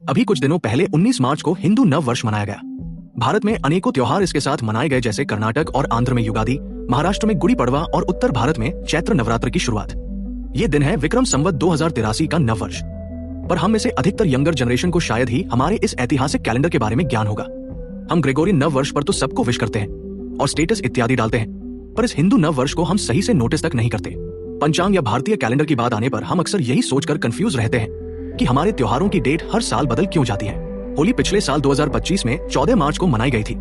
अभी कुछ दिनों पहले 19 मार्च को हिंदू नव वर्ष मनाया गया। भारत में अनेकों त्योहार इसके साथ मनाए गए, जैसे कर्नाटक और आंध्र में युगादि, महाराष्ट्र में गुड़ी पड़वा और उत्तर भारत में चैत्र नवरात्र की शुरुआत। ये दिन है विक्रम संवत 2083 का नव वर्ष। पर हम में से अधिकतर यंगर जनरेशन को शायद ही हमारे इस ऐतिहासिक कैलेंडर के बारे में ज्ञान होगा। हम ग्रेगोरियन नव वर्ष पर तो सबको विश करते हैं और स्टेटस इत्यादि डालते हैं, पर इस हिंदू नव वर्ष को हम सही से नोटिस तक नहीं करते। पंचांग या भारतीय कैलेंडर की बात आने पर हम अक्सर यही सोचकर कंफ्यूज रहते हैं कि हमारे त्योहारों की डेट हर साल बदल क्यों जाती है। होली पिछले साल 2025 में 14 मार्च को मनाई गई थी,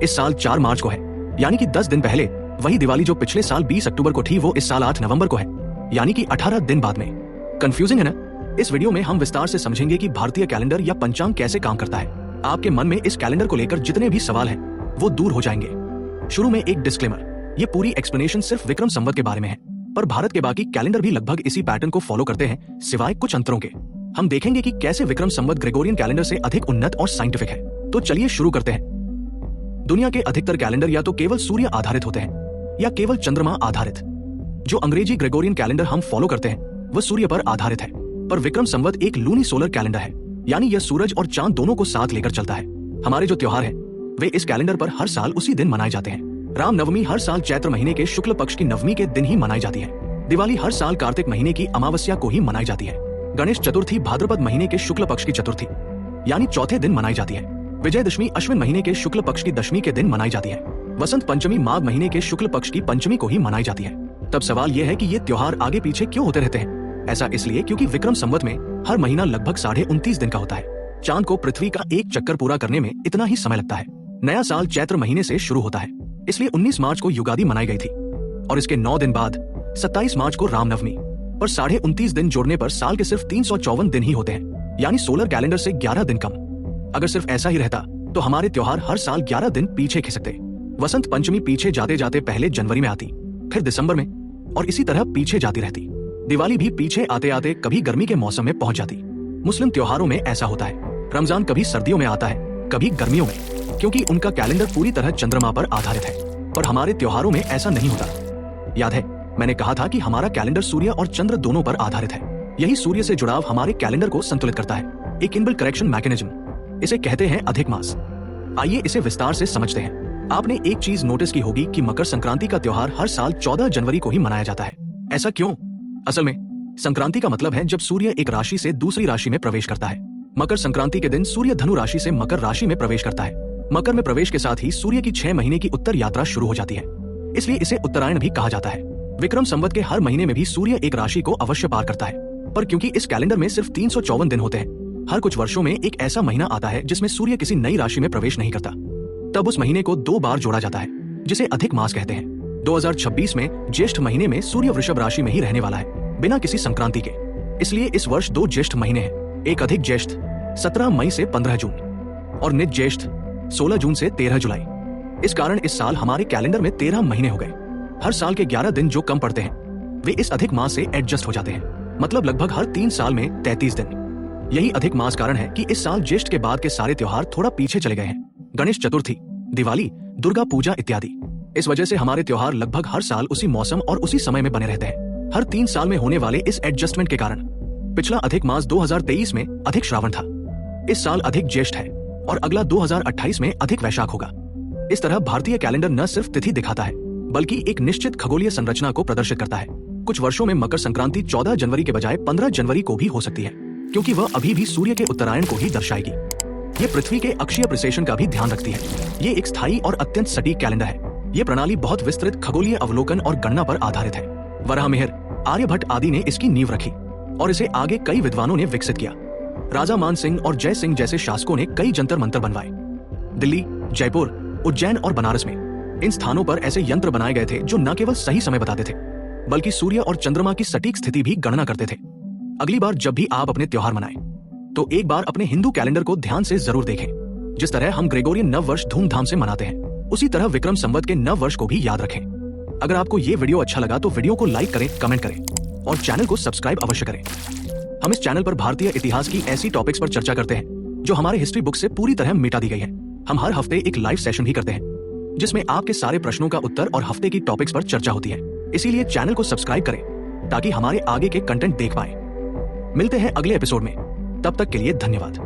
इस साल 4 मार्च को है, यानी कि 10 दिन पहले। वही दिवाली जो पिछले साल 20 अक्टूबर को थी, वो इस साल 8 नवंबर को है, यानी कि 18 दिन बाद में। कंफ्यूजिंग है ना? इस वीडियो में हम विस्तार से समझेंगे कि भारतीय कैलेंडर या पंचांग कैसे काम करता है। आपके मन में इस कैलेंडर को लेकर जितने भी सवाल हैं, वो दूर हो जाएंगे। शुरू में एक डिस्क्लेमर, ये पूरी एक्सप्लेनेशन सिर्फ विक्रम संवत के बारे में है, पर भारत के बाकी कैलेंडर भी लगभग इसी पैटर्न को फॉलो करते हैं, सिवाय कुछ अंतरों के। हम देखेंगे कि कैसे विक्रम संवत ग्रेगोरियन कैलेंडर से अधिक उन्नत और साइंटिफिक है। तो चलिए शुरू करते हैं। दुनिया के अधिकतर कैलेंडर या तो केवल सूर्य आधारित होते हैं या केवल चंद्रमा आधारित। जो अंग्रेजी ग्रेगोरियन कैलेंडर हम फॉलो करते हैं वह सूर्य पर आधारित है, पर विक्रम संवत एक लूनी सोलर कैलेंडर है, यानी यह सूरज और चांद दोनों को साथ लेकर चलता है। हमारे जो त्योहार हैं वे इस कैलेंडर पर हर साल उसी दिन मनाए जाते हैं। राम नवमी हर साल चैत्र महीने के शुक्ल पक्ष की नवमी के दिन ही मनाई जाती है। दिवाली हर साल कार्तिक महीने की अमावस्या को ही मनाई जाती है। गणेश चतुर्थी भाद्रपद महीने के शुक्ल पक्ष की चतुर्थी यानी चौथे दिन मनाई जाती है। विजयदशमी अश्विन महीने के शुक्ल पक्ष की दशमी के दिन मनाई जाती है। वसंत पंचमी माघ महीने के शुक्ल पक्ष की पंचमी को ही मनाई जाती है। तब सवाल यह है कि ये त्योहार आगे पीछे क्यों होते रहते हैं? ऐसा इसलिए क्योंकि विक्रम संवत में हर महीना लगभग 29.5 दिन का होता है। चांद को पृथ्वी का एक चक्कर पूरा करने में इतना ही समय लगता है। नया साल चैत्र महीने से शुरू होता है, इसलिए 19 मार्च को युगादि मनाई गई थी और इसके 9 दिन बाद 27 मार्च को रामनवमी। पर 29.5 दिन जोड़ने पर साल के सिर्फ 354 दिन ही होते हैं, यानी सोलर कैलेंडर से 11 दिन कम। अगर सिर्फ ऐसा ही रहता तो हमारे त्योहार हर साल 11 दिन पीछे खिसकते। वसंत पंचमी पीछे जाते जाते पहले जनवरी में आती, फिर दिसंबर में, और इसी तरह पीछे जाती रहती। दिवाली भी पीछे आते आते कभी गर्मी के मौसम में पहुंच जाती। मुस्लिम त्योहारों में ऐसा होता है। रमजान कभी सर्दियों में आता है, कभी गर्मियों में, क्योंकि उनका कैलेंडर पूरी तरह चंद्रमा पर आधारित है। पर हमारे त्योहारों में ऐसा नहीं होता। याद है मैंने कहा था कि हमारा कैलेंडर सूर्य और चंद्र दोनों पर आधारित है। यही सूर्य से जुड़ाव हमारे कैलेंडर को संतुलित करता है, एक इनबिल्ट करेक्शन मैकेनिज्म। इसे कहते हैं अधिक मास। आइए इसे विस्तार से समझते हैं। आपने एक चीज नोटिस की होगी कि मकर संक्रांति का त्योहार हर साल 14 जनवरी को ही मनाया जाता है। ऐसा क्यों? असल में संक्रांति का मतलब है जब सूर्य एक राशि से दूसरी राशि में प्रवेश करता है। मकर संक्रांति के दिन सूर्य धनु राशि से मकर राशि में प्रवेश करता है। मकर में प्रवेश के साथ ही सूर्य की 6 महीने की उत्तर यात्रा शुरू हो जाती है, इसलिए इसे उत्तरायण भी कहा जाता है। विक्रम संवत के हर महीने में भी सूर्य एक राशि को अवश्य पार करता है, पर क्योंकि इस कैलेंडर में सिर्फ 354 दिन होते हैं, हर कुछ वर्षों में एक ऐसा महीना आता है जिसमें सूर्य किसी नई राशि में प्रवेश नहीं करता। तब उस महीने को 2 बार जोड़ा जाता है, जिसे अधिक मास कहते हैं। 2026 में ज्येष्ठ महीने में सूर्य वृषभ राशि में ही रहने वाला है, बिना किसी संक्रांति के। इसलिए इस वर्ष 2 ज्येष्ठ महीने हैं, एक अधिक ज्येष्ठ 17 मई से 15 जून और निज ज्येष्ठ 16 जून से 13 जुलाई। इस कारण इस साल हमारे कैलेंडर में 13 महीने हो गए। हर साल के 11 दिन जो कम पड़ते हैं वे इस अधिक मास से एडजस्ट हो जाते हैं, मतलब लगभग हर 3 साल में 33 दिन। यही अधिक मास कारण है कि इस साल ज्येष्ठ के बाद के सारे त्योहार थोड़ा पीछे चले गए हैं। गणेश चतुर्थी, दिवाली, दुर्गा पूजा इत्यादि। इस वजह से हमारे त्योहार लगभग हर साल उसी मौसम और उसी समय में बने रहते हैं। हर 3 साल में होने वाले इस एडजस्टमेंट के कारण पिछला अधिक मास 2023 में अधिक श्रावण था, इस साल अधिक ज्येष्ठ है और अगला 2028 में अधिक वैशाख होगा। इस तरह भारतीय कैलेंडर न सिर्फ तिथि दिखाता है बल्कि एक निश्चित खगोलीय संरचना को प्रदर्शित करता है। कुछ वर्षों में मकर संक्रांति 14 जनवरी के बजाय 15 जनवरी को भी हो सकती है, क्योंकि वह अभी भी सूर्य के उत्तरायण को ही दर्शाएगी। ये पृथ्वी के अक्षीय प्रिसेशन का भी ध्यान रखती है। ये एक स्थायी और अत्यंत सटीक कैलेंडर है। ये प्रणाली बहुत विस्तृत खगोलीय अवलोकन और गणना पर आधारित है। वराहमिहिर, आर्यभट्ट आदि ने इसकी नींव रखी और इसे आगे कई विद्वानों ने विकसित किया। राजा मान सिंह और जय सिंह जैसे शासकों ने कई जंतर मंतर बनवाए। दिल्ली, जयपुर, उज्जैन और बनारस में इन स्थानों पर ऐसे यंत्र बनाए गए थे जो न केवल सही समय बताते थे बल्कि सूर्य और चंद्रमा की सटीक स्थिति भी गणना करते थे। अगली बार जब भी आप अपने त्योहार मनाएं तो एक बार अपने हिंदू कैलेंडर को ध्यान से जरूर देखें। जिस तरह हम ग्रेगोरियन नव वर्ष धूमधाम से मनाते हैं, उसी तरह विक्रम संवत के नव वर्ष को भी याद रखें। अगर आपको ये वीडियो अच्छा लगा तो वीडियो को लाइक करें, कमेंट करें और चैनल को सब्सक्राइब अवश्य करें। हम इस चैनल पर भारतीय इतिहास की ऐसी टॉपिक्स पर चर्चा करते हैं जो हमारे हिस्ट्री बुक से पूरी तरह मिटा दी गई है। हम हर हफ्ते एक लाइव सेशन भी करते हैं जिसमें आपके सारे प्रश्नों का उत्तर और हफ्ते की टॉपिक्स पर चर्चा होती है। इसीलिए चैनल को सब्सक्राइब करें ताकि हमारे आगे के कंटेंट देख पाएं। मिलते हैं अगले एपिसोड में, तब तक के लिए धन्यवाद।